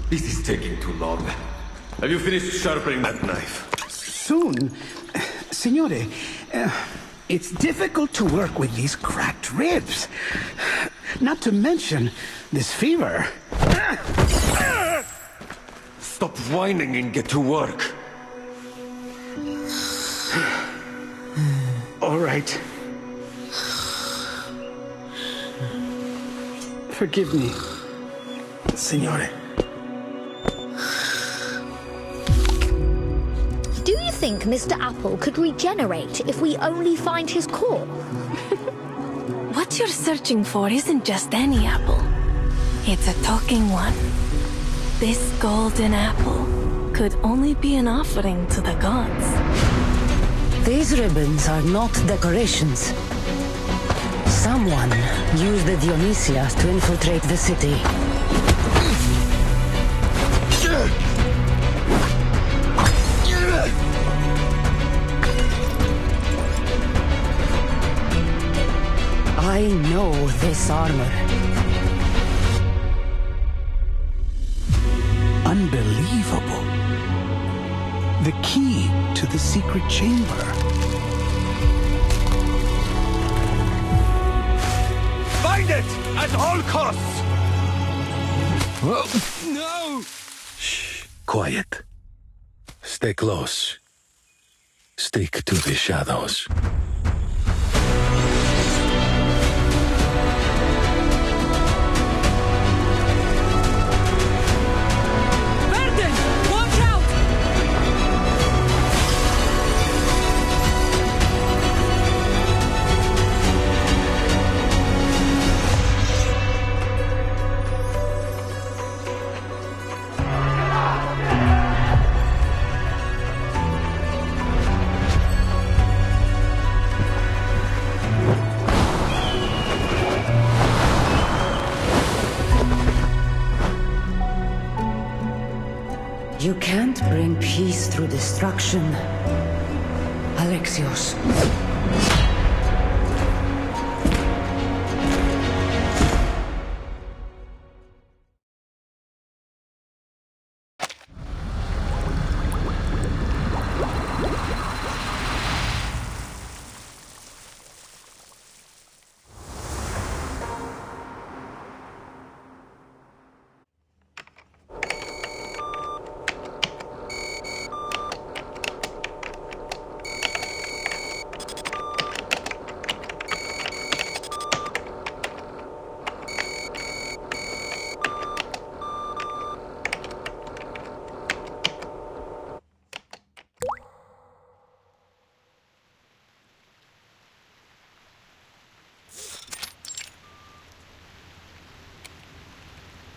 This is taking too long. Have you finished sharpening that knife? Soon. Signore, it's difficult to work with these cracked ribs. Not to mention this fever. Stop whining and get to work. All right. Forgive me, Signore. Do you think Mr. Apple could regenerate if we only find his core? What you're searching for isn't just any apple. It's a talking one. This golden apple could only be an offering to the gods. These ribbons are not decorations. Someone used the Dionysias to infiltrate the city. I know this armor. Unbelievable. The key to the secret chamber. Find it at all costs! No! Shh. Quiet. Stay close. Stick to the shadows. You can't bring peace through destruction, Alexios.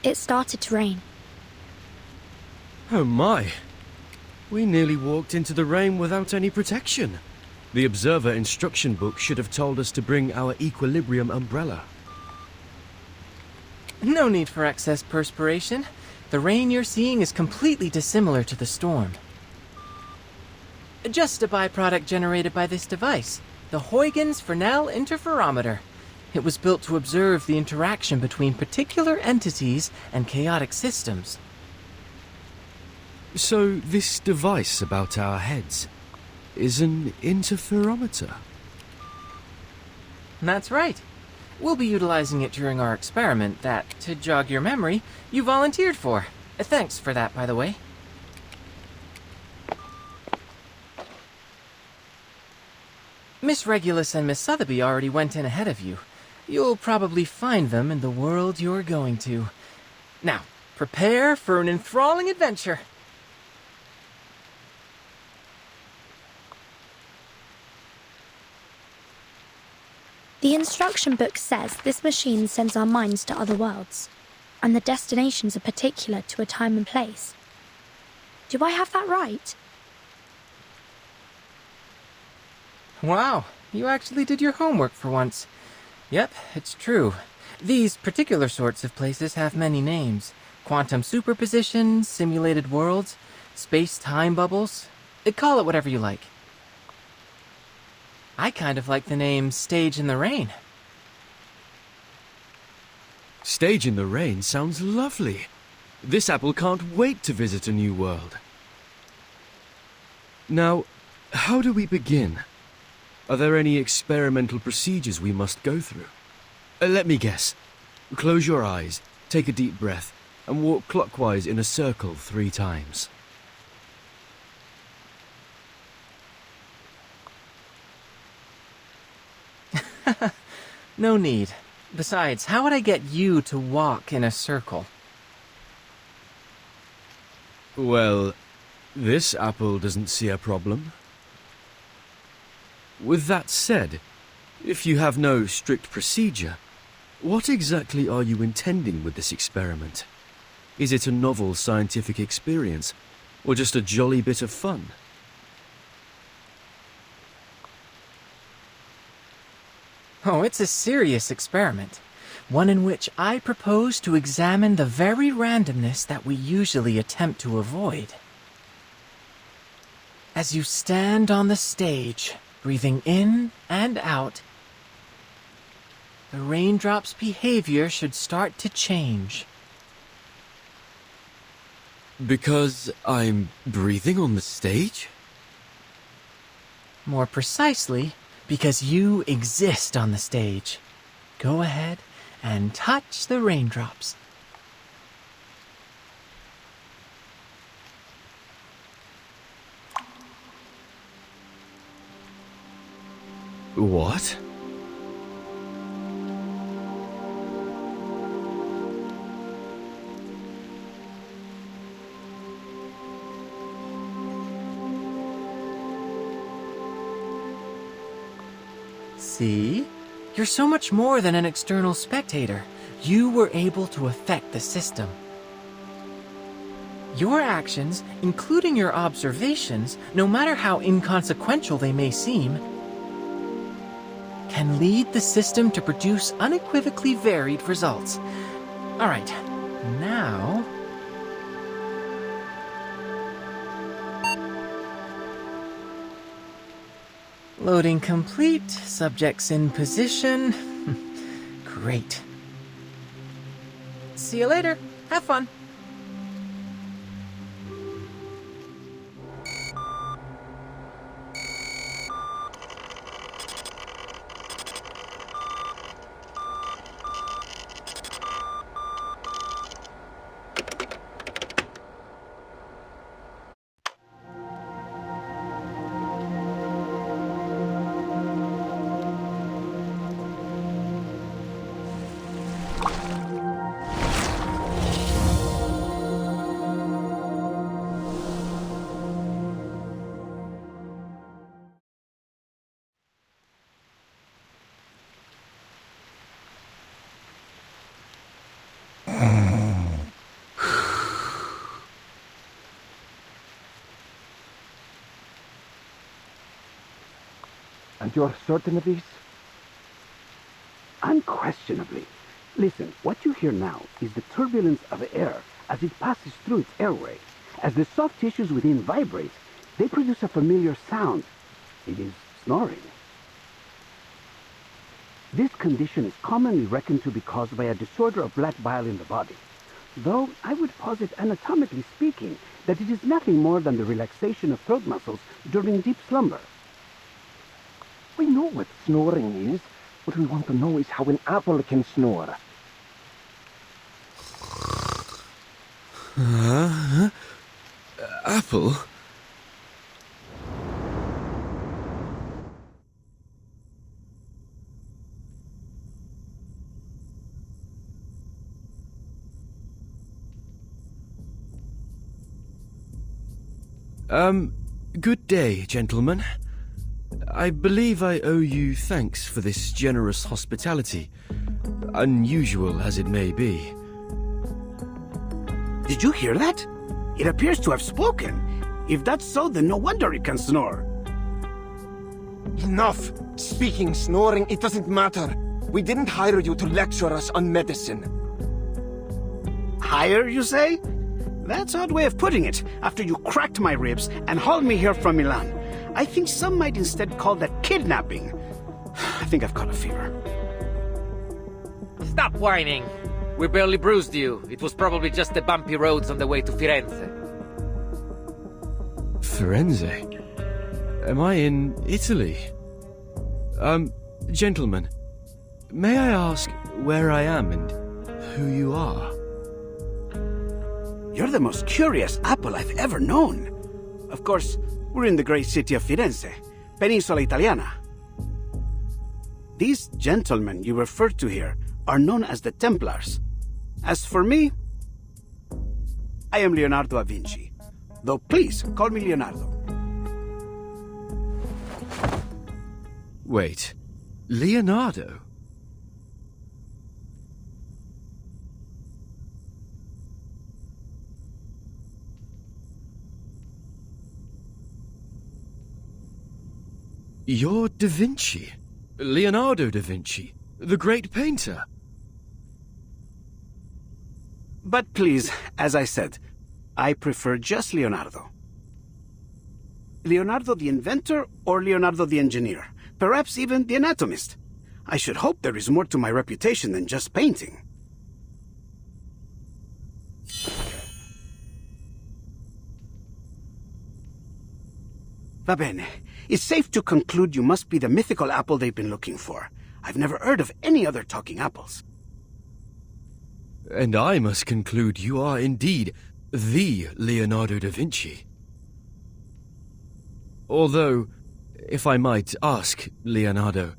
It started to rain. Oh my. We nearly walked into the rain without any protection. The observer instruction book should have told us to bring our equilibrium umbrella. No need for excess perspiration. The rain you're seeing is completely dissimilar to the storm. Just a byproduct generated by this device, the Huygens Fresnel interferometer. It was built to observe the interaction between particular entities and chaotic systems. So this device about our heads is an interferometer? That's right. We'll be utilizing it during our experiment that, to jog your memory, you volunteered for. Thanks for that, by the way. Miss Regulus and Miss Sotheby already went in ahead of you. You'll probably find them in the world you're going to. Now, prepare for an enthralling adventure. The instruction book says this machine sends our minds to other worlds, and the destinations are particular to a time and place. Do I have that right? Wow, you actually did your homework for once. Yep, it's true. These particular sorts of places have many names. Quantum superposition, simulated worlds, space-time bubbles. Call it whatever you like. I kind of like the name Stage in the Rain. Stage in the rain sounds lovely. This apple can't wait to visit a new world. Now, how do we begin? Are there any experimental procedures we must go through? Let me guess. Close your eyes, take a deep breath, and walk clockwise in a circle 3 times. No need. Besides, how would I get you to walk in a circle? Well, this apple doesn't see a problem. With that said, if you have no strict procedure, what exactly are you intending with this experiment? Is it a novel scientific experience, or just a jolly bit of fun? Oh, it's a serious experiment. One in which I propose to examine the very randomness that we usually attempt to avoid. As you stand on the stage, breathing in and out, the raindrop's behavior should start to change. Because I'm breathing on the stage? More precisely, because you exist on the stage. Go ahead and touch the raindrops. What? See? You're so much more than an external spectator. You were able to affect the system. Your actions, including your observations, no matter how inconsequential they may seem, can lead the system to produce unequivocally varied results. All right, now... Loading complete, subjects in position. Great. See you later. Have fun. And you're certain of this? Unquestionably. Listen, what you hear now is the turbulence of air as it passes through its airway. As the soft tissues within vibrate, they produce a familiar sound. It is snoring. This condition is commonly reckoned to be caused by a disorder of black bile in the body, though I would posit, anatomically speaking, that it is nothing more than the relaxation of throat muscles during deep slumber. We know what snoring is. What we want to know is how an apple can snore. Apple? Good day, gentlemen. I believe I owe you thanks for this generous hospitality, unusual as it may be. Did you hear that? It appears to have spoken. If that's so, then no wonder it can snore. Enough! Speaking, snoring, it doesn't matter. We didn't hire you to lecture us on medicine. Hire, you say? That's an odd way of putting it, after you cracked my ribs and hauled me here from Milan. I think some might instead call that kidnapping. I think I've caught a fever. Stop whining. We barely bruised you. It was probably just the bumpy roads on the way to Firenze. Firenze? Am I in Italy? Gentlemen, may I ask where I am and who you are? You're the most curious apple I've ever known. Of course, we're in the great city of Firenze, Peninsula Italiana. These gentlemen you referred to here are known as the Templars. As for me, I am Leonardo da Vinci. Though please, call me Leonardo. Wait, Leonardo? You're Da Vinci. Leonardo da Vinci, the great painter. But please, as I said, I prefer just Leonardo. Leonardo the inventor or Leonardo the engineer? Perhaps even the anatomist. I should hope there is more to my reputation than just painting. Va bene. It's safe to conclude you must be the mythical apple they've been looking for. I've never heard of any other talking apples. And I must conclude you are indeed the Leonardo da Vinci. Although, if I might ask, Leonardo,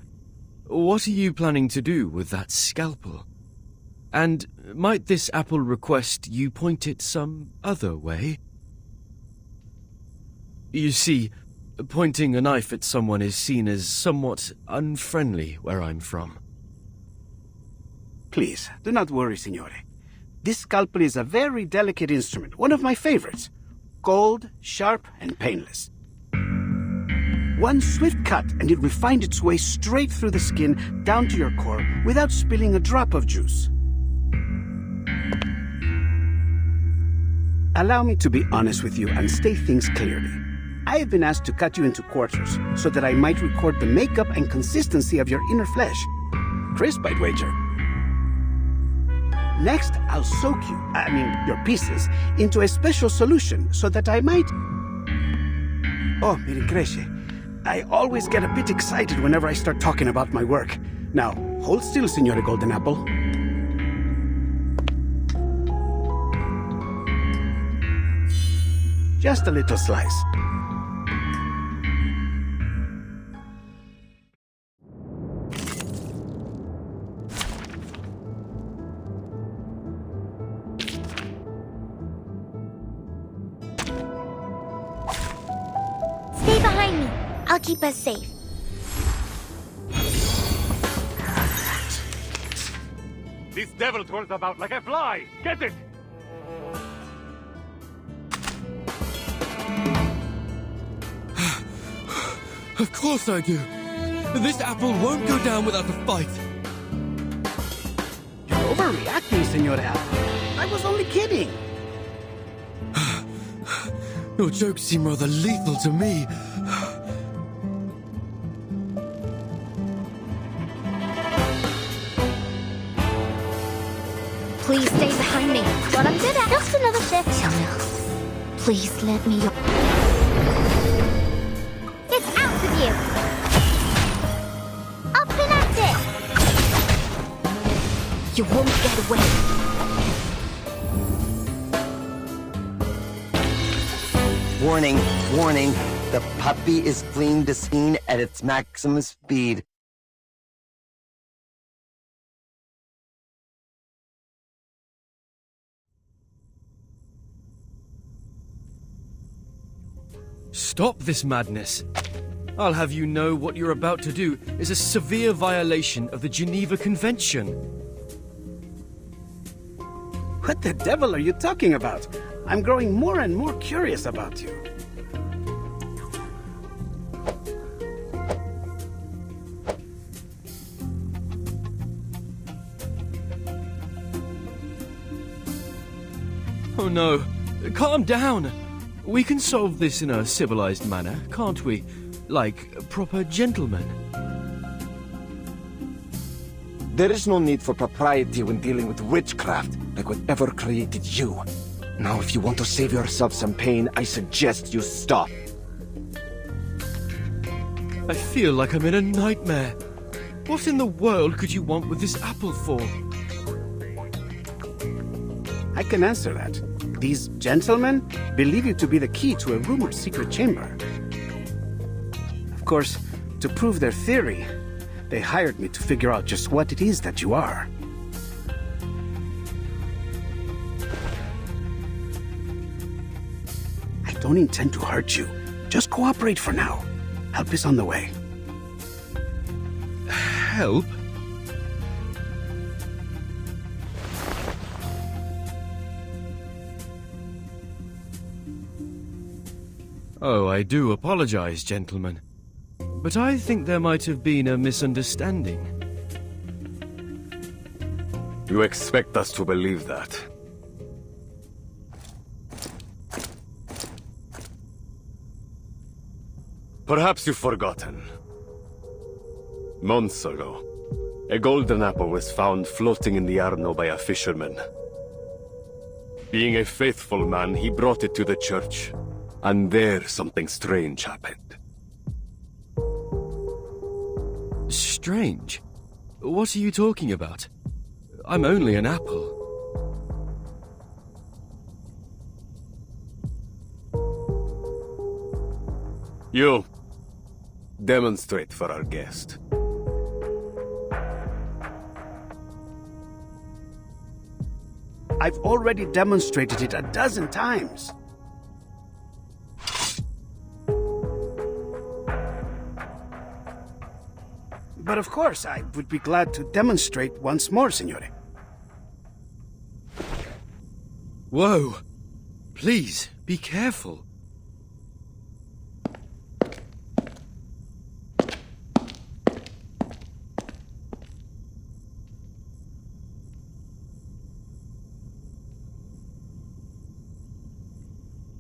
what are you planning to do with that scalpel? And might this apple request you point it some other way? You see, pointing a knife at someone is seen as somewhat unfriendly where I'm from. Please, do not worry, signore. This scalpel is a very delicate instrument, one of my favorites. Cold, sharp, and painless. One swift cut and it will find its way straight through the skin down to your core without spilling a drop of juice. Allow me to be honest with you and state things clearly. I have been asked to cut you into quarters so that I might record the makeup and consistency of your inner flesh. Crisp, I'd wager. Next, I'll soak your pieces, into a special solution so that I might... Oh, mi rincresce. I always get a bit excited whenever I start talking about my work. Now, hold still, Signore Golden Apple. Just a little slice. Stay behind me. I'll keep us safe. This devil twirls about like a fly! Get it! Of course I do. This apple won't go down without a fight. You're overreacting, Signore Apple. I was only kidding. Your jokes seem rather lethal to me. Please stay behind me. What I'm good at. Just another shift. Please let me... It's out with you. Up and at it. You won't get away. Warning, warning. The puppy is fleeing the scene at its maximum speed. Stop this madness. I'll have you know what you're about to do is a severe violation of the Geneva Convention. What the devil are you talking about? I'm growing more and more curious about you. Oh no, calm down. We can solve this in a civilized manner, can't we? Like proper gentlemen. There is no need for propriety when dealing with witchcraft, like whatever created you. Now, if you want to save yourself some pain, I suggest you stop. I feel like I'm in a nightmare. What in the world could you want with this apple for? I can answer that. These gentlemen believe you to be the key to a rumored secret chamber. Of course, to prove their theory, they hired me to figure out just what it is that you are. I don't intend to hurt you. Just cooperate for now. Help is on the way. Help? Oh, I do apologize, gentlemen. But I think there might have been a misunderstanding. You expect us to believe that? Perhaps you've forgotten. Months ago, a golden apple was found floating in the Arno by a fisherman. Being a faithful man, he brought it to the church, and there something strange happened. Strange? What are you talking about? I'm only an apple. You, demonstrate for our guest. I've already demonstrated it a dozen times. But of course, I would be glad to demonstrate once more, Signore. Whoa! Please, be careful.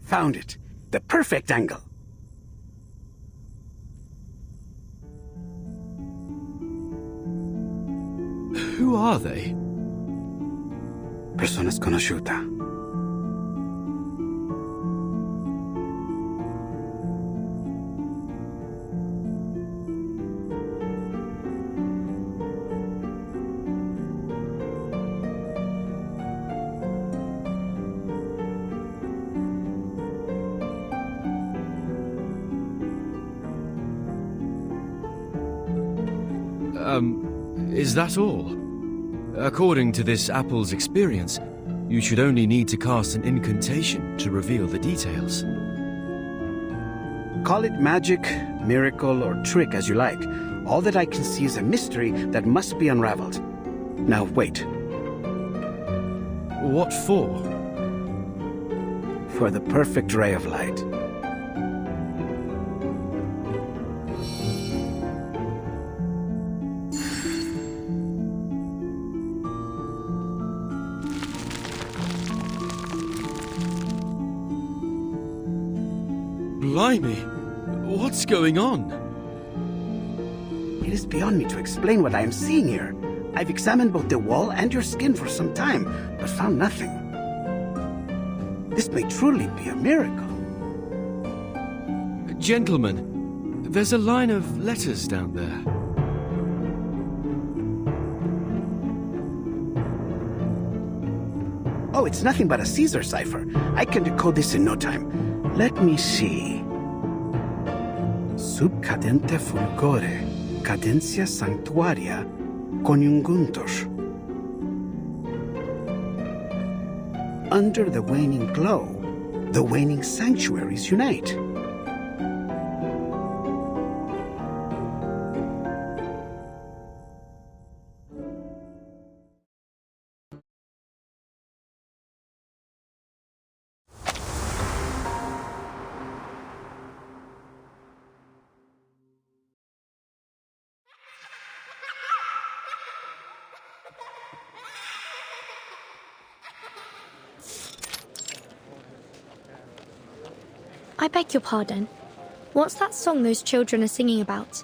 Found it. The perfect angle. Who are they? Persona sconosciuta. Is that all? According to this apple's experience, you should only need to cast an incantation to reveal the details. Call it magic, miracle, or trick as you like. All that I can see is a mystery that must be unraveled. Now wait. What for? For the perfect ray of light. Blimey! What's going on? It is beyond me to explain what I am seeing here. I've examined both the wall and your skin for some time, but found nothing. This may truly be a miracle. Gentlemen, there's a line of letters down there. Oh, it's nothing but a Caesar cipher. I can decode this in no time. Let me see. Sub cadente fulgore, cadencia sanctuaria, coniunguntos. Under the waning glow, the waning sanctuaries unite. I beg your pardon. What's that song those children are singing about?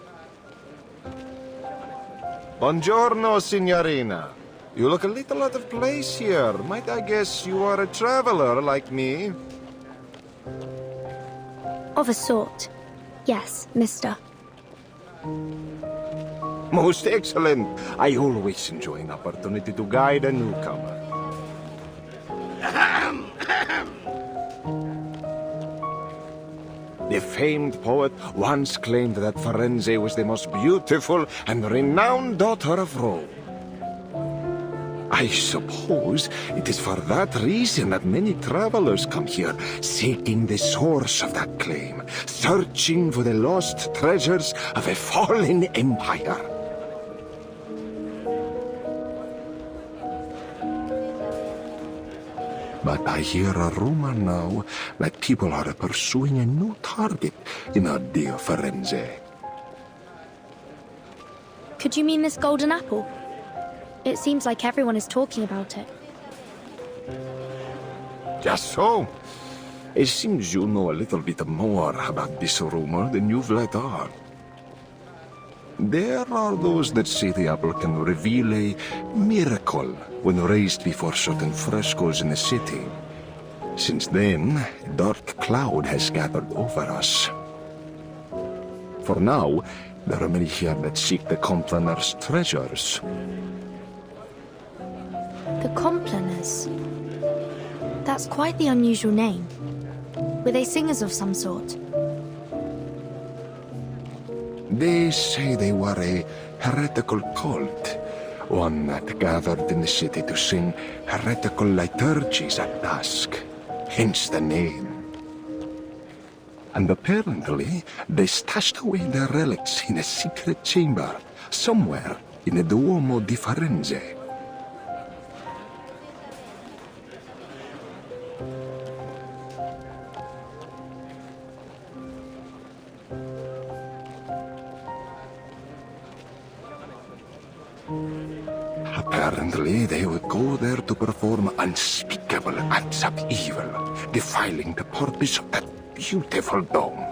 Buongiorno, signorina. You look a little out of place here. Might I guess you are a traveler like me? Of a sort. Yes, mister. Most excellent. I always enjoy an opportunity to guide a newcomer. The famed poet once claimed that Firenze was the most beautiful and renowned daughter of Rome. I suppose it is for that reason that many travelers come here, seeking the source of that claim, searching for the lost treasures of a fallen empire. But I hear a rumor now that people are pursuing a new target in our dear Firenze. Could you mean this golden apple? It seems like everyone is talking about it. Just so. It seems you know a little bit more about this rumor than you've let on. There are those that say the apple can reveal a miracle when raised before certain frescoes in the city. Since then, a dark cloud has gathered over us. For now, there are many here that seek the Complaner's treasures. The Complaners? That's quite the unusual name. Were they singers of some sort? They say they were a heretical cult, one that gathered in the city to sing heretical liturgies at dusk, hence the name. And apparently, they stashed away their relics in a secret chamber, somewhere in the Duomo di Firenze. Apparently, they would go there to perform unspeakable acts of evil, defiling the purpose of that beautiful dome.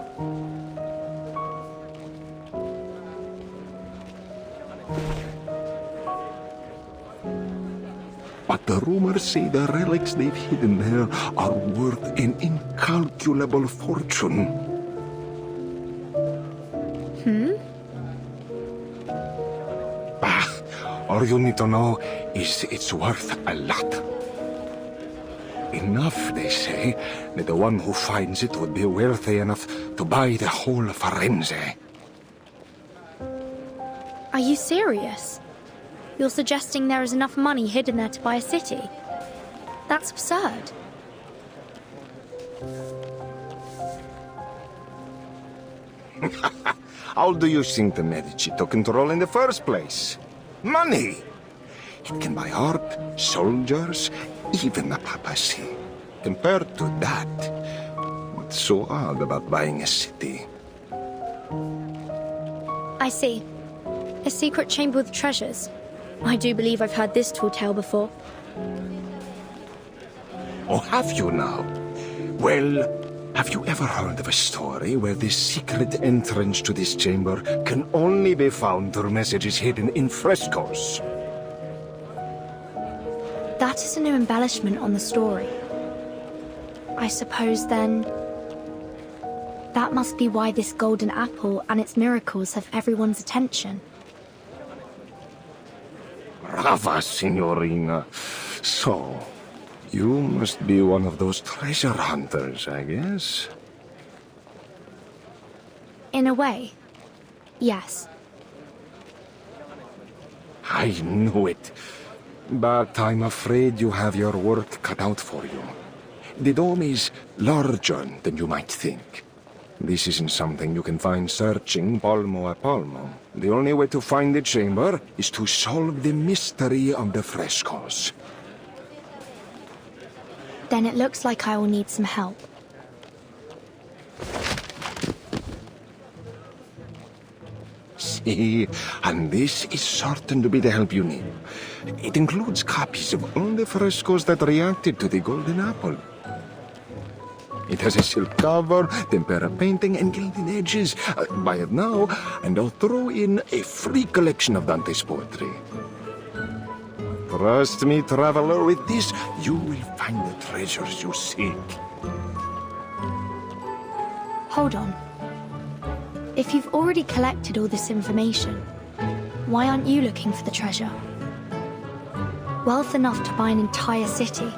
But the rumors say the relics they've hidden there are worth an incalculable fortune. All you need to know is it's worth a lot. Enough, they say, that the one who finds it would be wealthy enough to buy the whole Firenze. Are you serious? You're suggesting there is enough money hidden there to buy a city? That's absurd. How do you think the Medici took control in the first place? Money! It can buy art, soldiers, even the papacy. Compared to that, what's so odd about buying a city? I see. A secret chamber with treasures. I do believe I've heard this tall tale before. Oh, have you now? Well, have you ever heard of a story where the secret entrance to this chamber can only be found through messages hidden in frescoes? That is a new embellishment on the story. I suppose, then, that must be why this golden apple and its miracles have everyone's attention. Brava, signorina. So, you must be one of those treasure hunters, I guess? In a way, yes. I knew it. But I'm afraid you have your work cut out for you. The dome is larger than you might think. This isn't something you can find searching palmo a palmo. The only way to find the chamber is to solve the mystery of the frescoes. Then it looks like I will need some help. See, and this is certain to be the help you need. It includes copies of all the frescoes that reacted to the golden apple. It has a silk cover, tempera painting, and gilded edges. Buy it now, and I'll throw in a free collection of Dante's poetry. Trust me, traveler, with this, you will find the treasures you seek. Hold on. If you've already collected all this information, why aren't you looking for the treasure? Wealth enough to buy an entire city.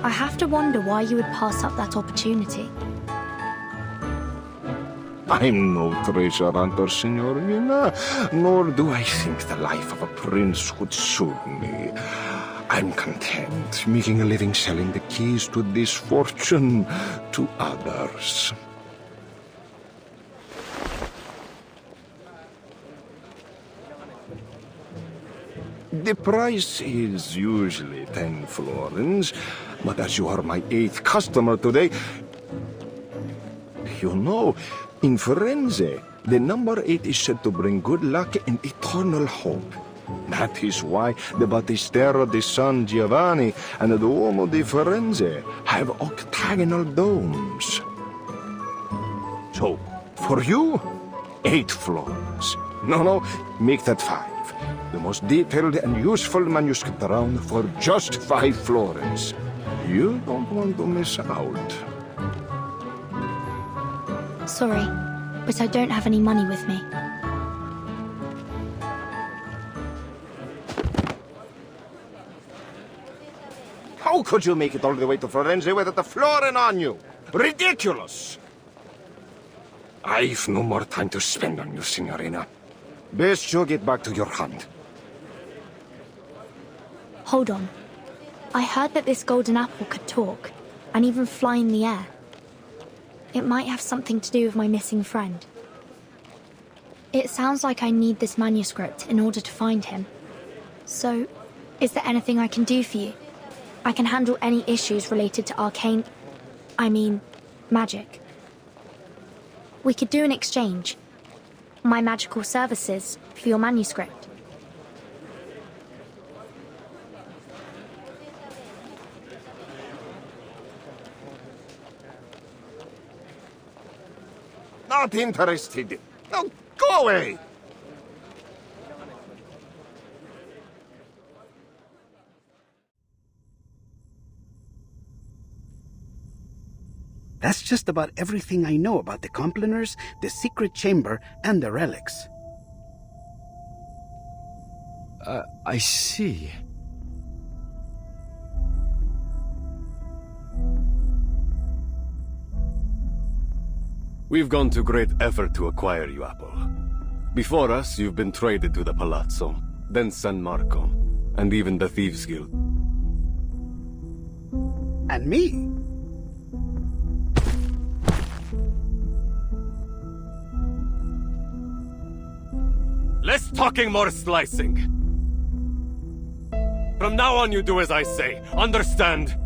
I have to wonder why you would pass up that opportunity. I'm no treasure hunter, Signorina, nor do I think the life of a prince would suit me. I'm content making a living selling the keys to this fortune to others. The price is usually 10 florins, but as you are my 8th customer today, you know, in Firenze, the number 8 is said to bring good luck and eternal hope. That is why the Battistero di San Giovanni and the Duomo di Firenze have octagonal domes. So, for you, 8 florins. No, make that 5. The most detailed and useful manuscript around for just 5 florins. You don't want to miss out. Sorry, but I don't have any money with me. How could you make it all the way to Firenze without a florin on you? Ridiculous! I've no more time to spend on you, Signorina. Best you get back to your hunt. Hold on. I heard that this golden apple could talk, and even fly in the air. It might have something to do with my missing friend. It sounds like I need this manuscript in order to find him. So, is there anything I can do for you? I can handle any issues related to magic. We could do an exchange. My magical services for your manuscript. Not interested. No, go away! That's just about everything I know about the Complaners, the secret chamber, and the relics. I see. We've gone to great effort to acquire you, Apple. Before us, you've been traded to the Palazzo, then San Marco, and even the Thieves' Guild. And me? Less talking, more slicing. From now on, you do as I say. Understand?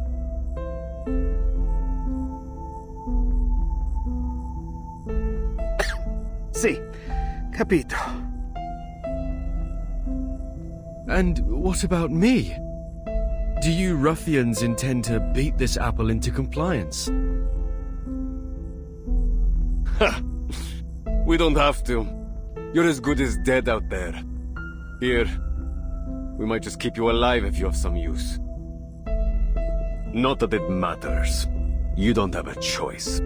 Si, capito. And what about me? Do you ruffians intend to beat this apple into compliance? Ha! We don't have to. You're as good as dead out there. Here, we might just keep you alive if you have some use. Not that it matters. You don't have a choice.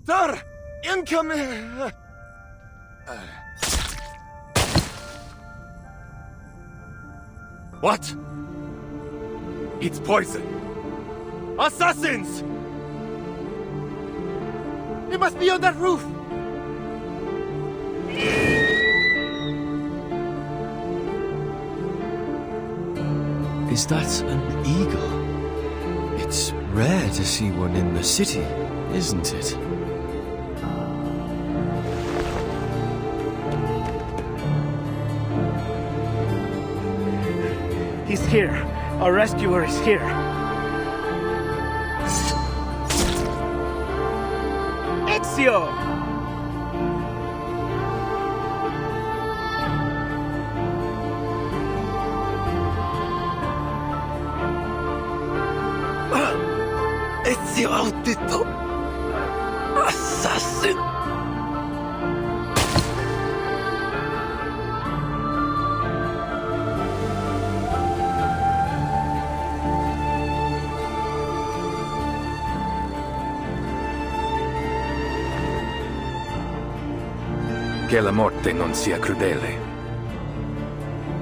Sir! Incoming! What? It's poison! Assassins! It must be on that roof! Is that an eagle? It's rare to see one in the city, isn't it? He's here. Our rescuer is here. Ezio! Ezio Audito. Assassin. Che la morte non sia crudele.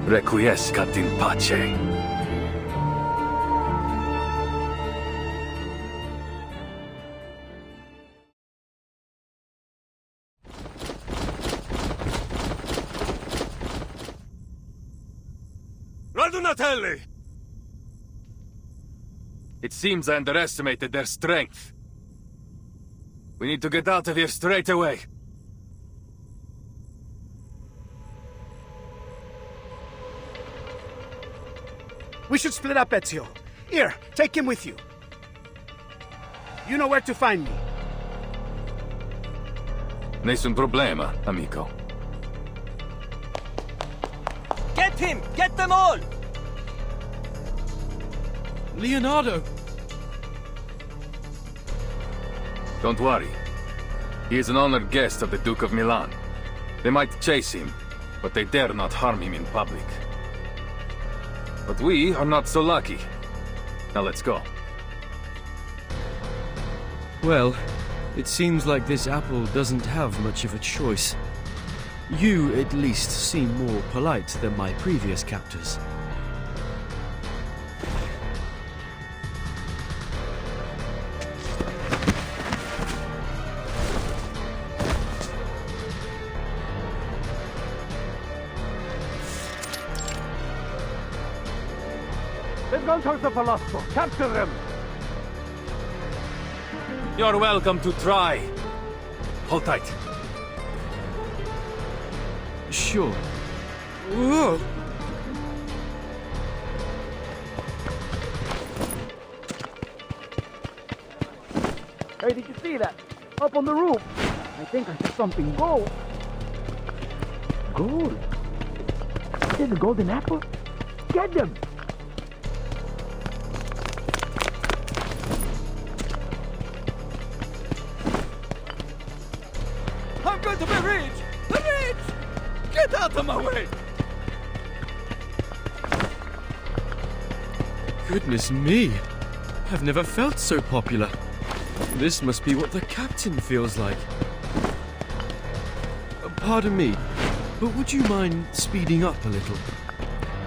Requiescat in pace. Radunatelli! It seems I underestimated their strength. We need to get out of here straight away. We should split up, Ezio. Here, take him with you. You know where to find me. Nessun problema, amico. Get him! Get them all! Leonardo! Don't worry. He is an honored guest of the Duke of Milan. They might chase him, but they dare not harm him in public. But we are not so lucky. Now let's go. Well, it seems like this apple doesn't have much of a choice. You, at least, seem more polite than my previous captors. They've gone towards the Palazzo. Capture them! You're welcome to try. Hold tight. Sure. Whoa! Hey, did you see that? Up on the roof. I think I saw something gold. Gold? Is it the golden apple? Get them! I'm going to be rich! Rich! Get out of my way! Goodness me! I've never felt so popular. This must be what the captain feels like. Pardon me, but would you mind speeding up a little?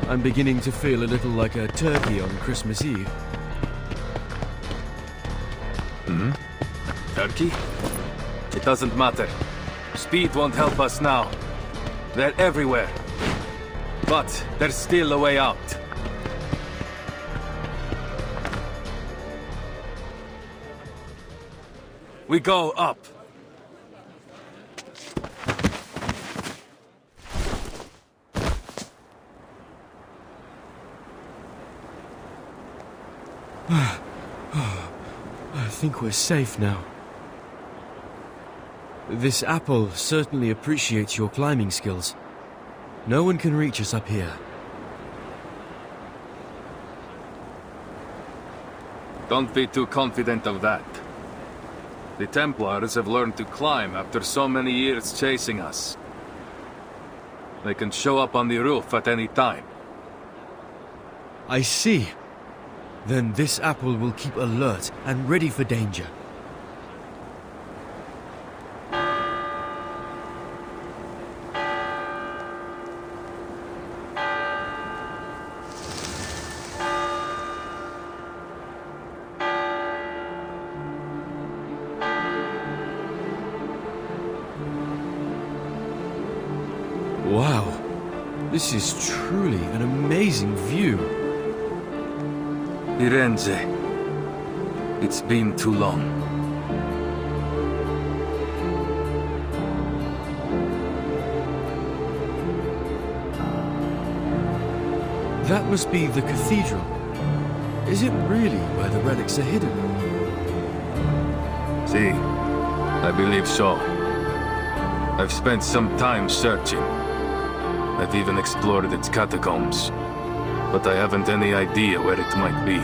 I'm beginning to feel a little like a turkey on Christmas Eve. Turkey? It doesn't matter. Speed won't help us now. They're everywhere. But there's still a way out. We go up. I think we're safe now. This apple certainly appreciates your climbing skills. No one can reach us up here. Don't be too confident of that. The Templars have learned to climb after so many years chasing us. They can show up on the roof at any time. I see. Then this apple will keep alert and ready for danger. Wow, this is truly an amazing view. Firenze. It's been too long. That must be the cathedral. Is it really where the relics are hidden? See, I believe so. I've spent some time searching. I've even explored its catacombs. But I haven't any idea where it might be.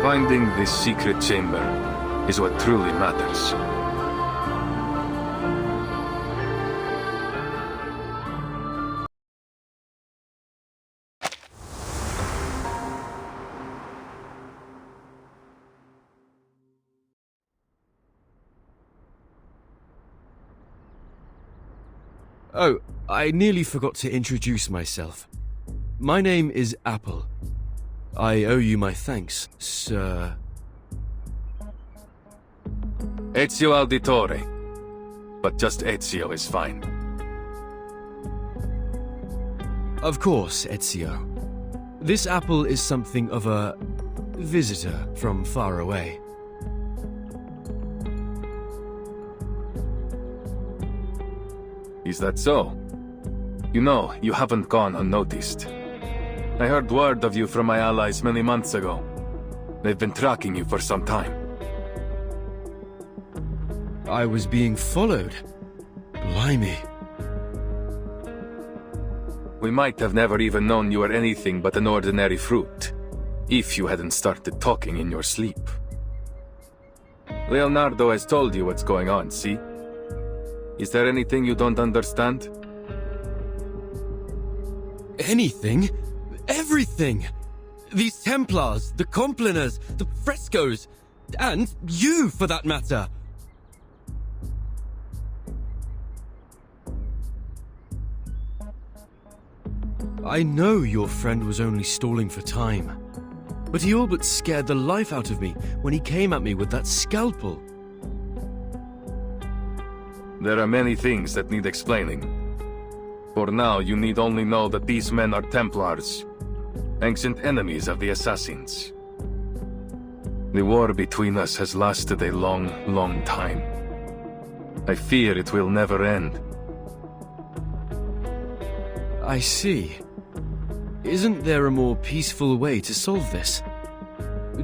Finding this secret chamber is what truly matters. Oh, I nearly forgot to introduce myself. My name is Apple. I owe you my thanks, sir. Ezio Auditore. But just Ezio is fine. Of course, Ezio. This apple is something of a visitor from far away. Is that so? You know, you haven't gone unnoticed. I heard word of you from my allies many months ago. They've been tracking you for some time. I was being followed. Blimey. We might have never even known you were anything but an ordinary fruit, if you hadn't started talking in your sleep. Leonardo has told you what's going on, see? Is there anything you don't understand? Anything? Everything! These Templars, the Compliners, the frescoes, and you, for that matter! I know your friend was only stalling for time, but he all but scared the life out of me when he came at me with that scalpel. There are many things that need explaining. For now, you need only know that these men are Templars, ancient enemies of the Assassins. The war between us has lasted a long, long time. I fear it will never end. I see. Isn't there a more peaceful way to solve this?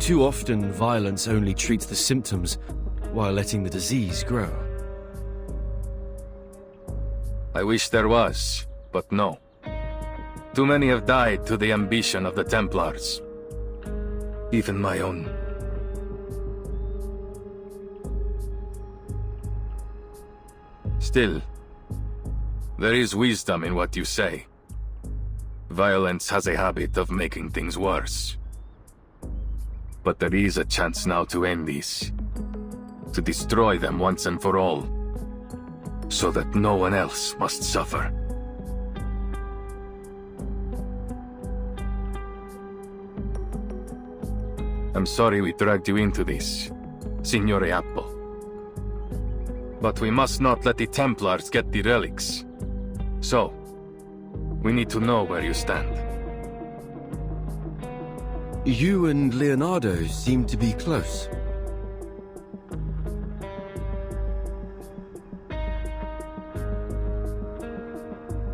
Too often, violence only treats the symptoms while letting the disease grow. I wish there was, but no. Too many have died to the ambition of the Templars. Even my own. Still, there is wisdom in what you say. Violence has a habit of making things worse. But there is a chance now to end this. To destroy them once and for all. So that no one else must suffer. I'm sorry we dragged you into this, Signore Apple. But we must not let the Templars get the relics. So, we need to know where you stand. You and Leonardo seem to be close.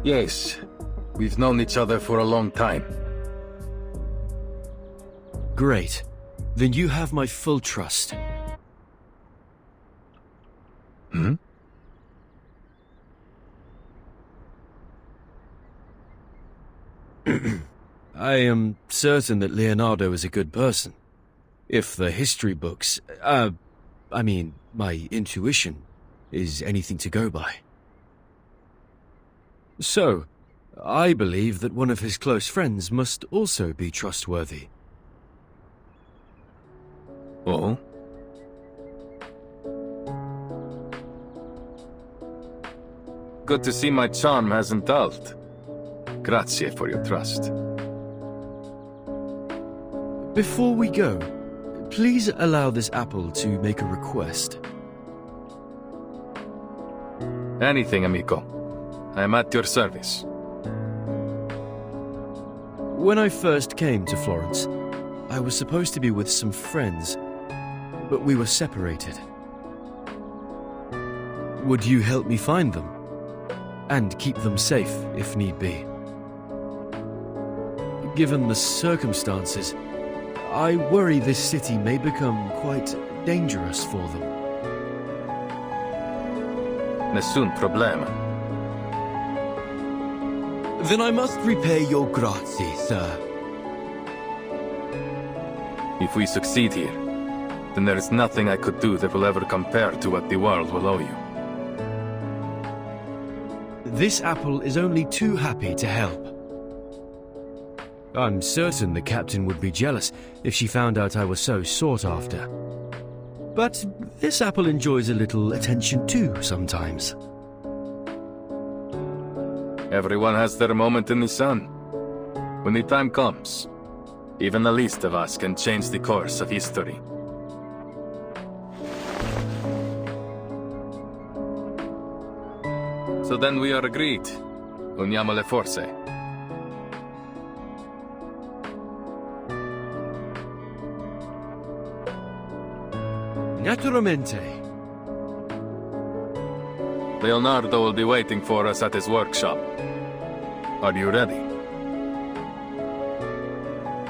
Yes, we've known each other for a long time. Great. Then you have my full trust. Hmm? I am certain that Leonardo is a good person. If the history books, I mean, my intuition, is anything to go by. So, I believe that one of his close friends must also be trustworthy. Oh? Good to see my charm hasn't dulled. Grazie for your trust. Before we go, please allow this apple to make a request. Anything, amico. I am at your service. When I first came to Florence, I was supposed to be with some friends, but we were separated. Would you help me find them? And keep them safe, if need be. Given the circumstances, I worry this city may become quite dangerous for them. Nessun problema. Then I must repay your grazie, sir. If we succeed here, then there is nothing I could do that will ever compare to what the world will owe you. This apple is only too happy to help. I'm certain the captain would be jealous if she found out I was so sought after. But this apple enjoys a little attention too, sometimes. Everyone has their moment in the sun. When the time comes, even the least of us can change the course of history. So then we are agreed. Uniamo le forze. Naturalmente. Leonardo will be waiting for us at his workshop. Are you ready?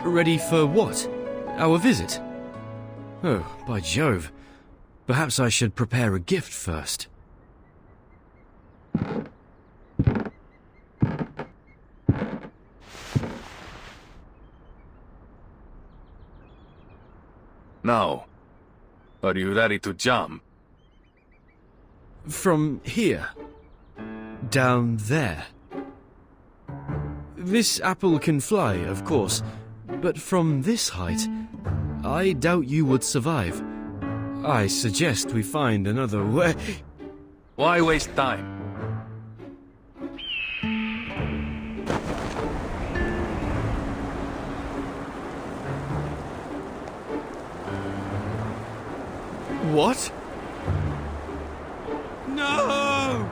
Ready for what? Our visit? Oh, by Jove. Perhaps I should prepare a gift first. Now, are you ready to jump? From here. Down there. This apple can fly, of course, but from this height, I doubt you would survive. I suggest we find another way. Why waste time? What? No!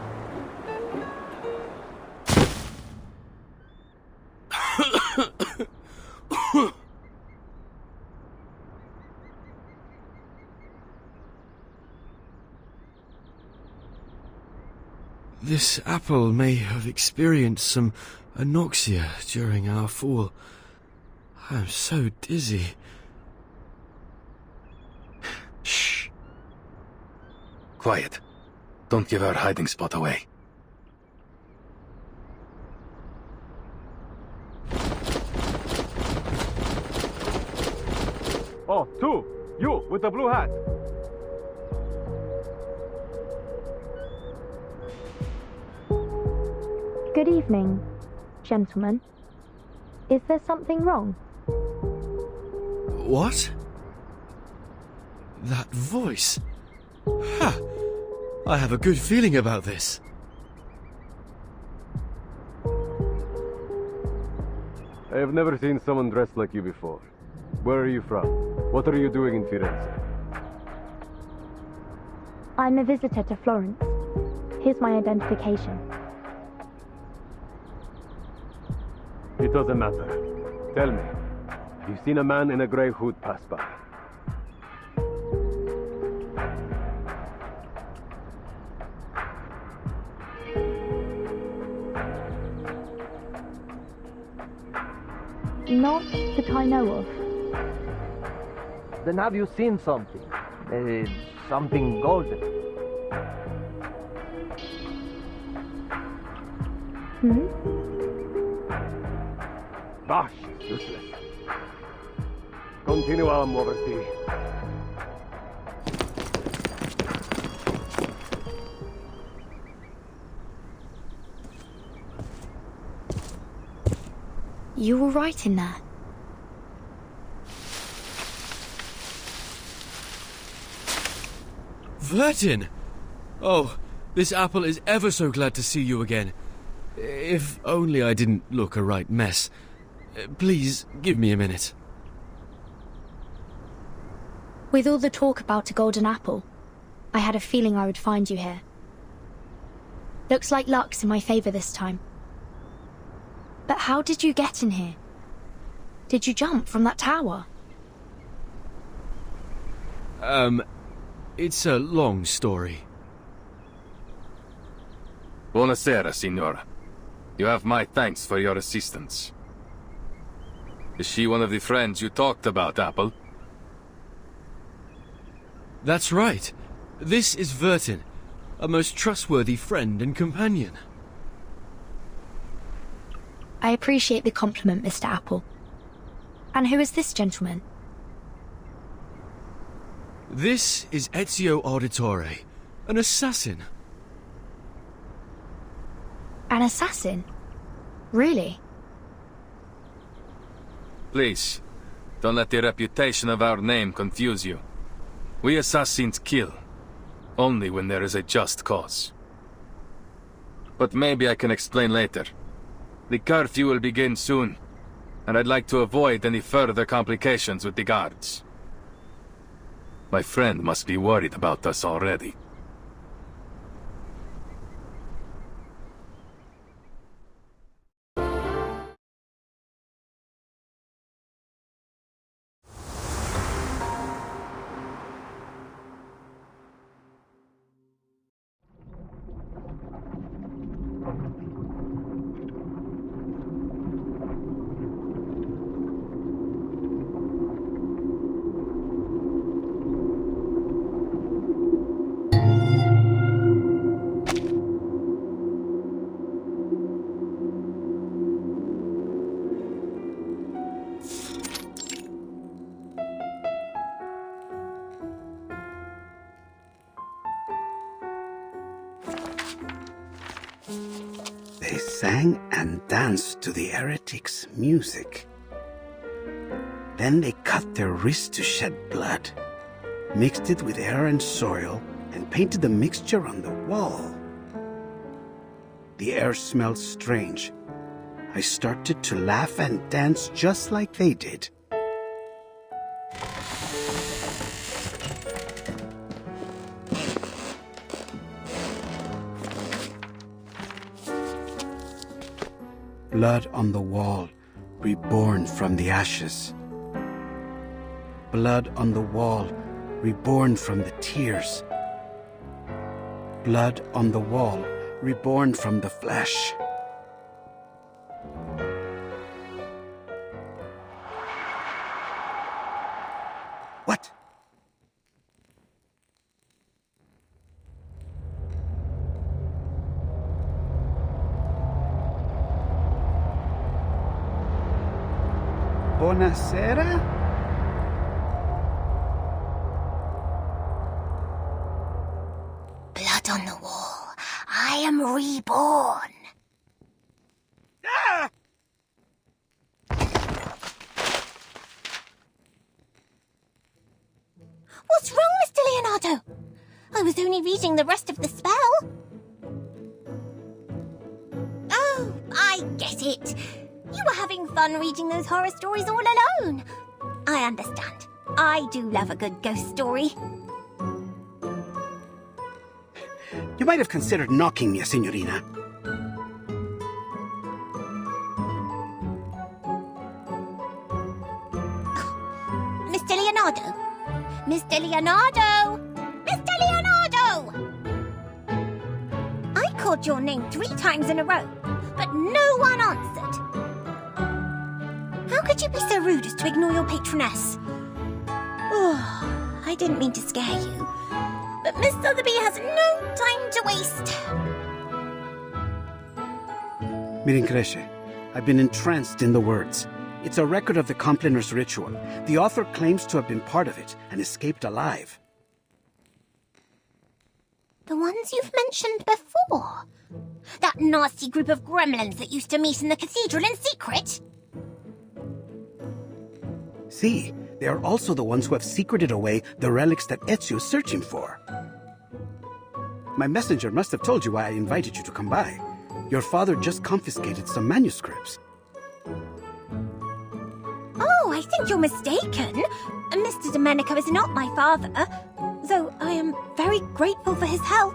This apple may have experienced some anoxia during our fall. I'm so dizzy. Shh. Quiet. Don't give our hiding spot away. Oh, two! You, with the blue hat! Good evening, gentlemen. Is there something wrong? What? That voice. Ha! I have a good feeling about this. I have never seen someone dressed like you before. Where are you from? What are you doing in Firenze? I'm a visitor to Florence. Here's my identification. It doesn't matter. Tell me, have you seen a man in a grey hood pass by? Not that I know of. Then have you seen something? Something golden? Bosh, useless. Continuam, oversee. You were right in there. Vertin! Oh, this apple is ever so glad to see you again. If only I didn't look a right mess. Please, give me a minute. With all the talk about a golden apple, I had a feeling I would find you here. Looks like luck's in my favor this time. But how did you get in here? Did you jump from that tower? It's a long story. Buonasera, signora. You have my thanks for your assistance. Is she one of the friends you talked about, Apple? That's right. This is Vertin, a most trustworthy friend and companion. I appreciate the compliment, Mr. Apple. And who is this gentleman? This is Ezio Auditore, an assassin. An assassin? Really? Please, don't let the reputation of our name confuse you. We assassins kill, only when there is a just cause. But maybe I can explain later. The curfew will begin soon, and I'd like to avoid any further complications with the guards. My friend must be worried about us already. They sang and danced to the heretics' music. Then they cut their wrists to shed blood, mixed it with air and soil, and painted the mixture on the wall. The air smelled strange. I started to laugh and dance just like they did. Blood on the wall, reborn from the ashes. Blood on the wall, reborn from the tears. Blood on the wall, reborn from the flesh. What? Buonasera? Blood on the wall. I am reborn. Ah! What's wrong, Mr. Leonardo? I was only reading the rest of the spell. Oh, I get it. You were having fun reading those horror stories all alone. I understand. I do love a good ghost story. You might have considered knocking me, Signorina. Mr. Leonardo! Mr. Leonardo! Mr. Leonardo! I called your name 3 times in a row, but no one answered. How could you be so rude as to ignore your patroness? Oh, I didn't mean to scare you, but Miss Sotheby has no time to waste. Mirincresce, I've been entranced in the words. It's a record of the Complainers' ritual. The author claims to have been part of it and escaped alive. The ones you've mentioned before? That nasty group of gremlins that used to meet in the cathedral in secret? See, they are also the ones who have secreted away the relics that Ezio is searching for. My messenger must have told you why I invited you to come by. Your father just confiscated some manuscripts. Oh, I think you're mistaken. Mr. Domenico is not my father, though I am very grateful for his help.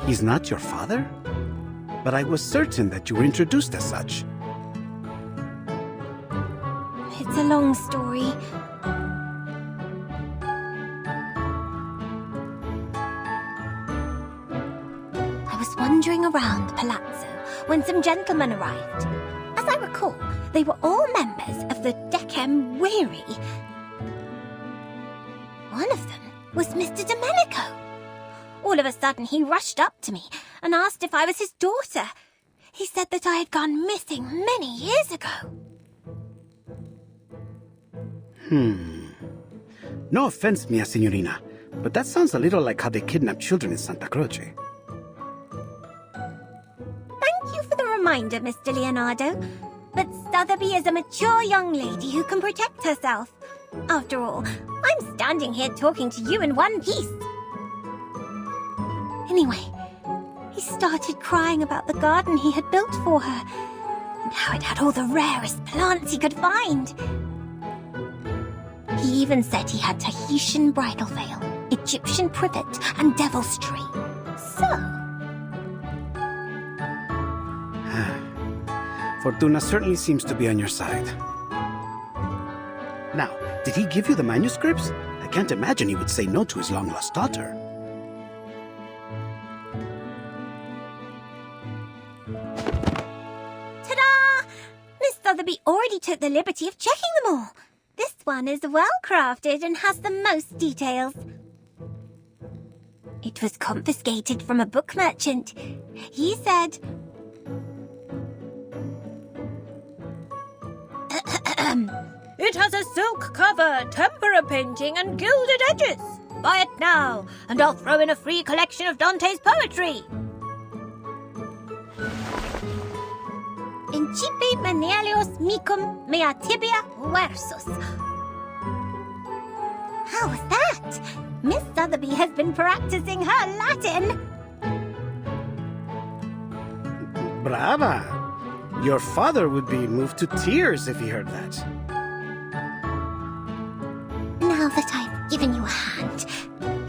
He's not your father? But I was certain that you were introduced as such. It's a long story. I was wandering around the palazzo when some gentlemen arrived. As I recall, they were all members of the Decem Weary. One of them was Mr. Domenico. All of a sudden, he rushed up to me and asked if I was his daughter. He said that I had gone missing many years ago. No offense, mia signorina, but that sounds a little like how they kidnap children in Santa Croce. Thank you for the reminder, Mr. Leonardo. But Sotheby is a mature young lady who can protect herself. After all, I'm standing here talking to you in one piece. Anyway, he started crying about the garden he had built for her, and how it had all the rarest plants he could find. He even said he had Tahitian bridal veil, Egyptian privet, and devil's tree. So... Fortuna certainly seems to be on your side. Now, did he give you the manuscripts? I can't imagine he would say no to his long-lost daughter. Ta-da! Miss Sotheby already took the liberty of checking them all. This one is well-crafted and has the most details. It was confiscated from a book merchant. He said... It has a silk cover, tempera painting, and gilded edges. Buy it now, and I'll throw in a free collection of Dante's poetry. Incipe menelios micum mea tibia versus. How was that? Miss Sotheby has been practicing her Latin. Brava! Your father would be moved to tears if he heard that. Now that I've given you a hand,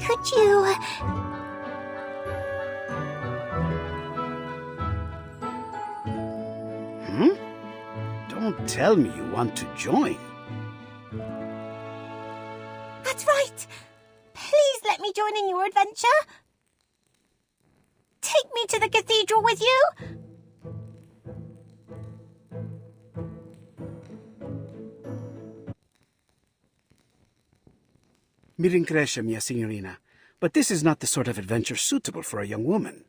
could you... Don't tell me you want to join. That's right! Please let me join in your adventure. Take me to the cathedral with you. Mi rincresce, mia signorina, but this is not the sort of adventure suitable for a young woman.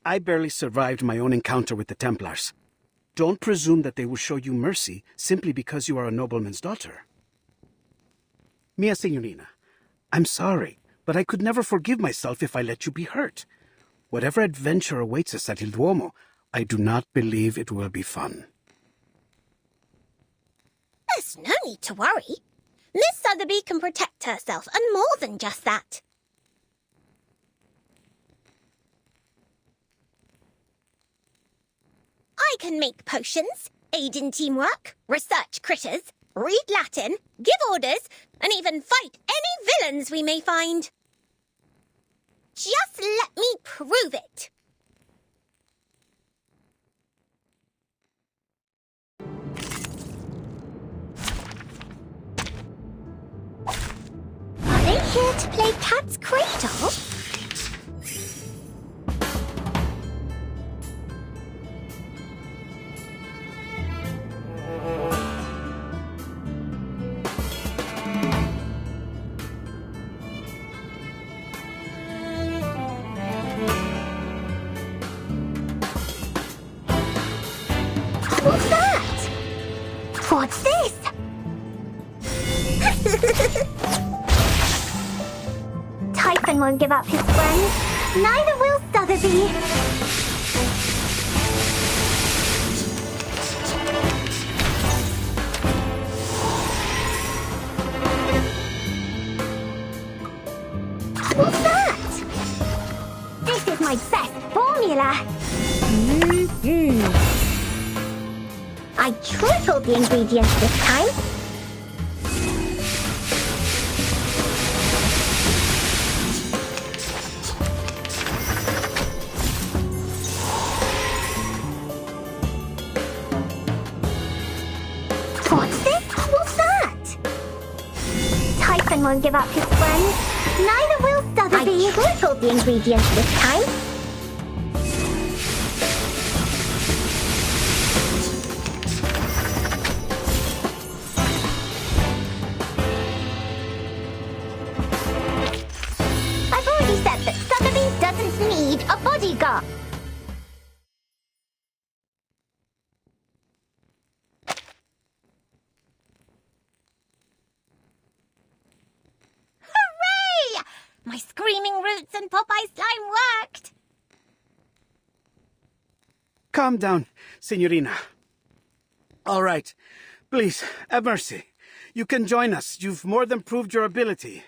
I barely survived my own encounter with the Templars. Don't presume that they will show you mercy simply because you are a nobleman's daughter. Mia signorina, I'm sorry, but I could never forgive myself if I let you be hurt. Whatever adventure awaits us at Il Duomo, I do not believe it will be fun. There's no need to worry. Miss Sotheby can protect herself, and more than just that. I can make potions, aid in teamwork, research critters, read Latin, give orders, and even fight any villains we may find. Just let me prove it. Are they here to play Cat's Cradle? What's that? What's this? Typhon won't give up his friends. Neither will Sotheby. What's that? This is my best formula. I tripled the ingredients this time. What's this? What's that? Typhon won't give up his friends. Neither will Sotheby. I tripled the ingredients this time. I've already said that Sotheby doesn't need a bodyguard. Popeye slime worked! Calm down, Signorina. All right. Please, have mercy. You can join us. You've more than proved your ability.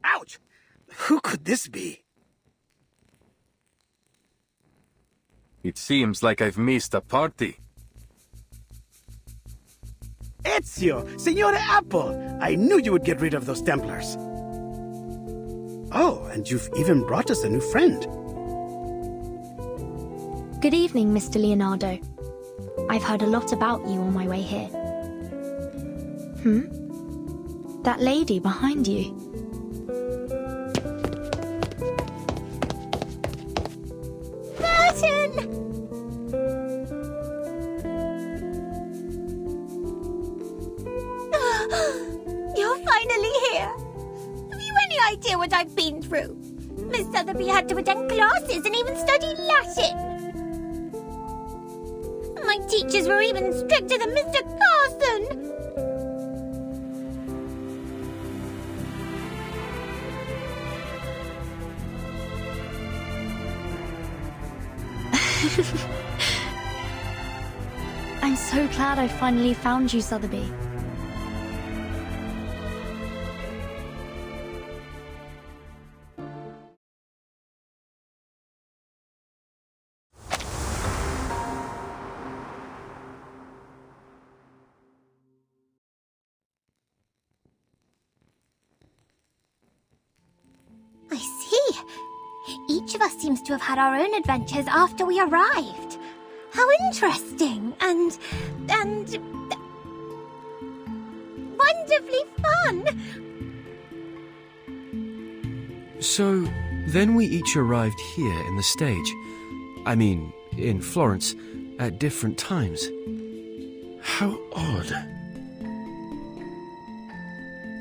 Ouch! Who could this be? It seems like I've missed a party. Ezio! Signore Apple! I knew you would get rid of those Templars. Oh, and you've even brought us a new friend. Good evening, Mr. Leonardo. I've heard a lot about you on my way here. That lady behind you. Burton! You're finally here. Have you any idea what I've been through? Miss Sotheby had to attend classes and even study Latin. My teachers were even stricter than Mr. Carson. I'm so glad I finally found you, Sotheby. I see. Each of us seems to have had our own adventures after we arrived. How interesting and wonderfully fun. So, then we each arrived here in the stage. I mean, in Florence, at different times. How odd.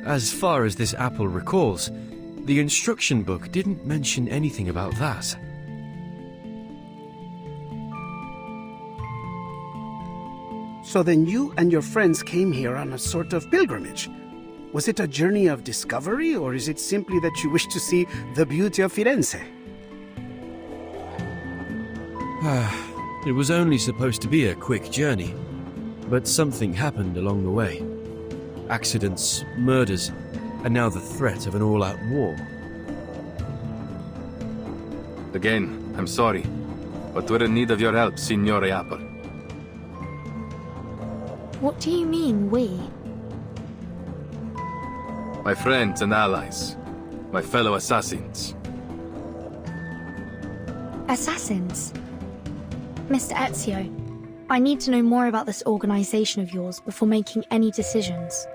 As far as this apple recalls, the instruction book didn't mention anything about that. So then you and your friends came here on a sort of pilgrimage. Was it a journey of discovery, or is it simply that you wish to see the beauty of Firenze? It was only supposed to be a quick journey, but something happened along the way. Accidents, murders, and now the threat of an all-out war. Again, I'm sorry, but we're in need of your help, Signore Apple. What do you mean, we? My friends and allies. My fellow assassins. Assassins? Mr. Ezio, I need to know more about this organization of yours before making any decisions.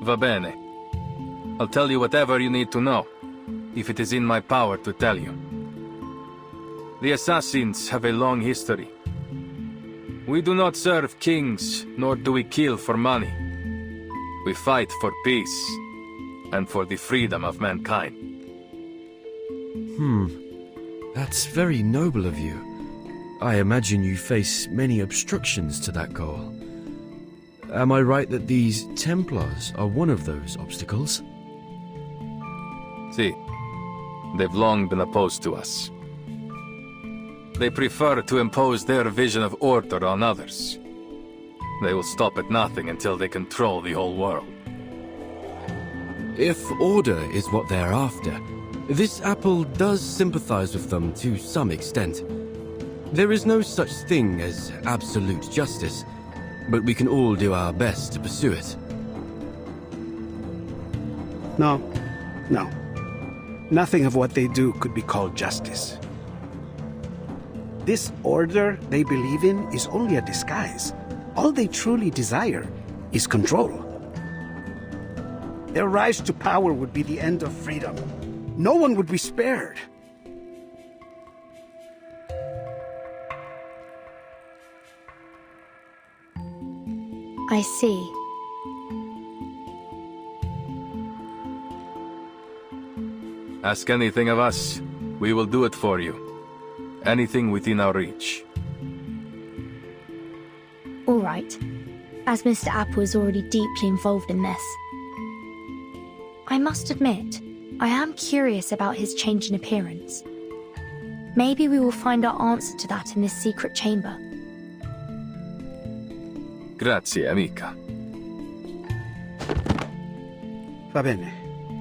Va bene. I'll tell you whatever you need to know, if it is in my power to tell you. The assassins have a long history. We do not serve kings, nor do we kill for money. We fight for peace, and for the freedom of mankind. That's very noble of you. I imagine you face many obstructions to that goal. Am I right that these Templars are one of those obstacles? See, they've long been opposed to us. They prefer to impose their vision of order on others. They will stop at nothing until they control the whole world. If order is what they're after, this apple does sympathize with them to some extent. There is no such thing as absolute justice, but we can all do our best to pursue it. No. Nothing of what they do could be called justice. This order they believe in is only a disguise. All they truly desire is control. Their rise to power would be the end of freedom. No one would be spared. I see. Ask anything of us, we will do it for you. Anything within our reach. All right. As Mr. Apple is already deeply involved in this. I must admit, I am curious about his change in appearance. Maybe we will find our answer to that in this secret chamber. Grazie, amica. Va bene.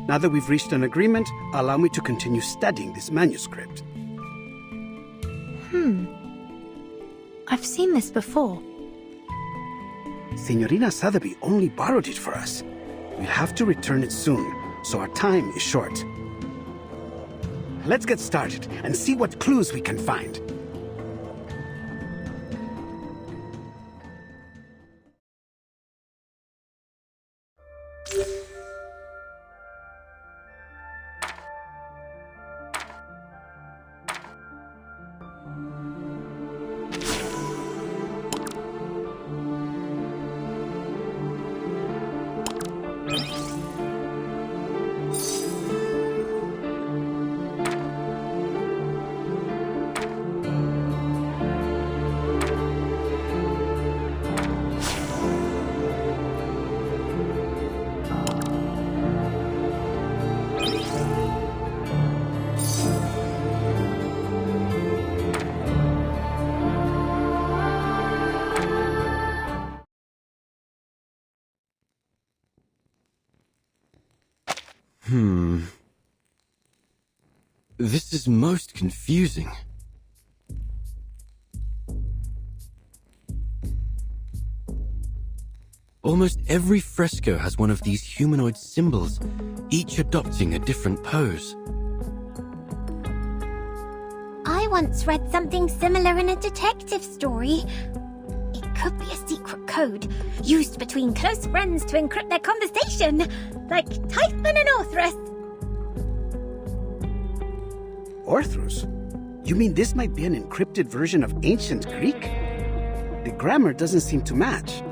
Now that we've reached an agreement, allow me to continue studying this manuscript. I've seen this before. Signorina Sotheby only borrowed it for us. We'll have to return it soon, so our time is short. Let's get started and see what clues we can find. This is most confusing. Almost every fresco has one of these humanoid symbols, each adopting a different pose. I once read something similar in a detective story. It could be a secret code, used between close friends to encrypt their conversation, like Typhon and Orthrus. Orthrus? You mean this might be an encrypted version of ancient Greek? The grammar doesn't seem to match.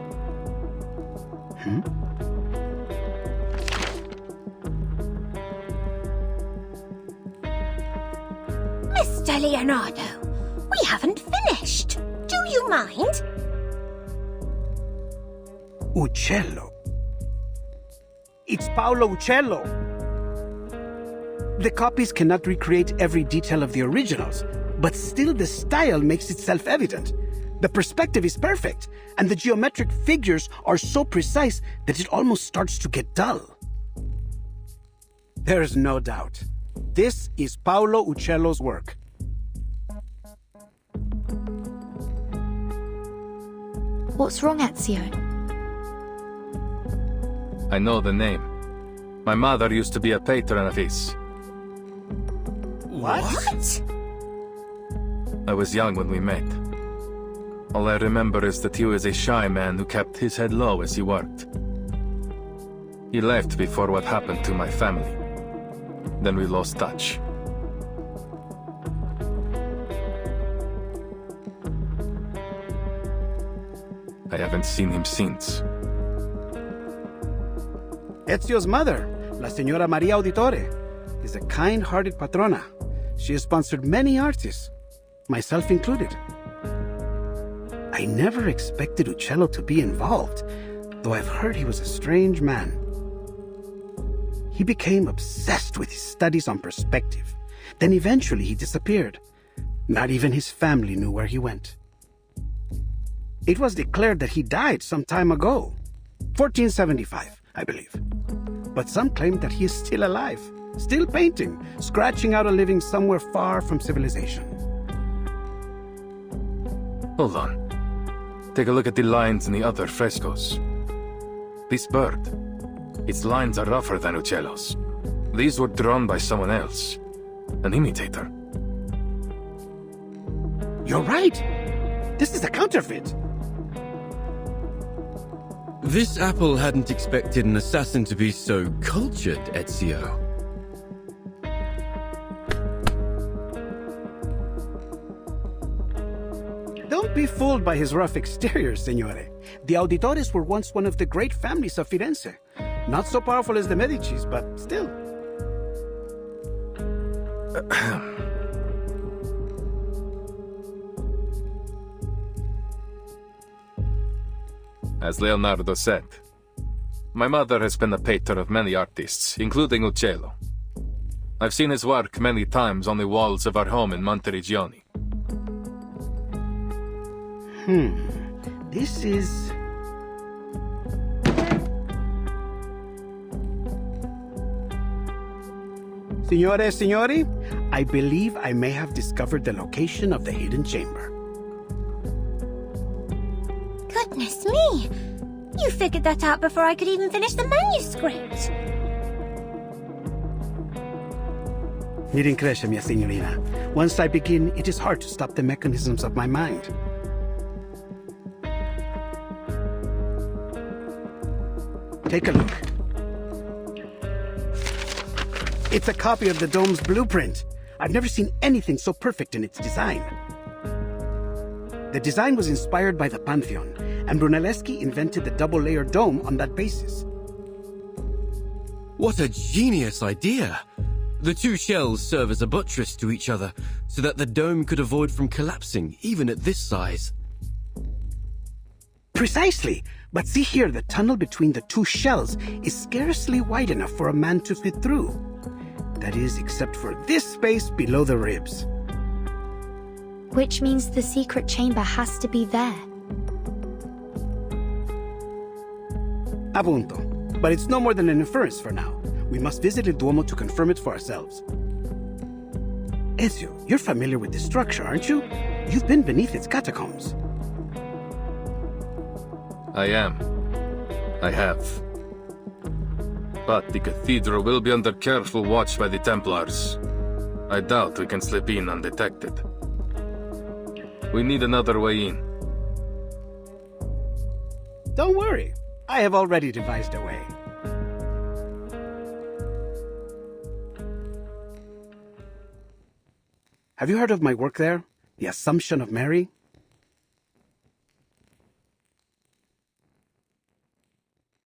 Mr. Leonardo, we haven't finished. Do you mind? Uccello. It's Paolo Uccello. The copies cannot recreate every detail of the originals, but still the style makes it self-evident. The perspective is perfect, and the geometric figures are so precise that it almost starts to get dull. There's no doubt. This is Paolo Uccello's work. What's wrong, Ezio? I know the name. My mother used to be a patron of his. What? I was young when we met. All I remember is that he was a shy man who kept his head low as he worked. He left before what happened to my family. Then we lost touch. I haven't seen him since. Ezio's mother, La Señora Maria Auditore, is a kind-hearted patrona. She has sponsored many artists, myself included. I never expected Uccello to be involved, though I've heard he was a strange man. He became obsessed with his studies on perspective. Then eventually he disappeared. Not even his family knew where he went. It was declared that he died some time ago, 1475, I believe. But some claim that he is still alive, still painting, scratching out a living somewhere far from civilization. Hold on. Take a look at the lines in the other frescoes. This bird, its lines are rougher than Uccello's. These were drawn by someone else, an imitator. You're right! This is a counterfeit! This apple hadn't expected an assassin to be so cultured, Ezio. Don't be fooled by his rough exterior, Signore. The Auditores were once one of the great families of Firenze. Not so powerful as the Medicis, but still. as Leonardo said. My mother has been a patron of many artists, including Uccello. I've seen his work many times on the walls of our home in Monteriggioni. This is... Signore, signori, I believe I may have discovered the location of the hidden chamber. Goodness me! You figured that out before I could even finish the manuscript. Mi rincresce, mia signorina. Once I begin, it is hard to stop the mechanisms of my mind. Take a look. It's a copy of the dome's blueprint. I've never seen anything so perfect in its design. The design was inspired by the Pantheon, and Brunelleschi invented the double-layered dome on that basis. What a genius idea! The two shells serve as a buttress to each other, so that the dome could avoid from collapsing, even at this size. Precisely! But see here, the tunnel between the two shells is scarcely wide enough for a man to fit through. That is, except for this space below the ribs. Which means the secret chamber has to be there. Appunto. But it's no more than an inference for now. We must visit the Duomo to confirm it for ourselves. Ezio, you're familiar with this structure, aren't you? You've been beneath its catacombs. I am. I have. But the cathedral will be under careful watch by the Templars. I doubt we can slip in undetected. We need another way in. Don't worry. I have already devised a way. Have you heard of my work there? The Assumption of Mary?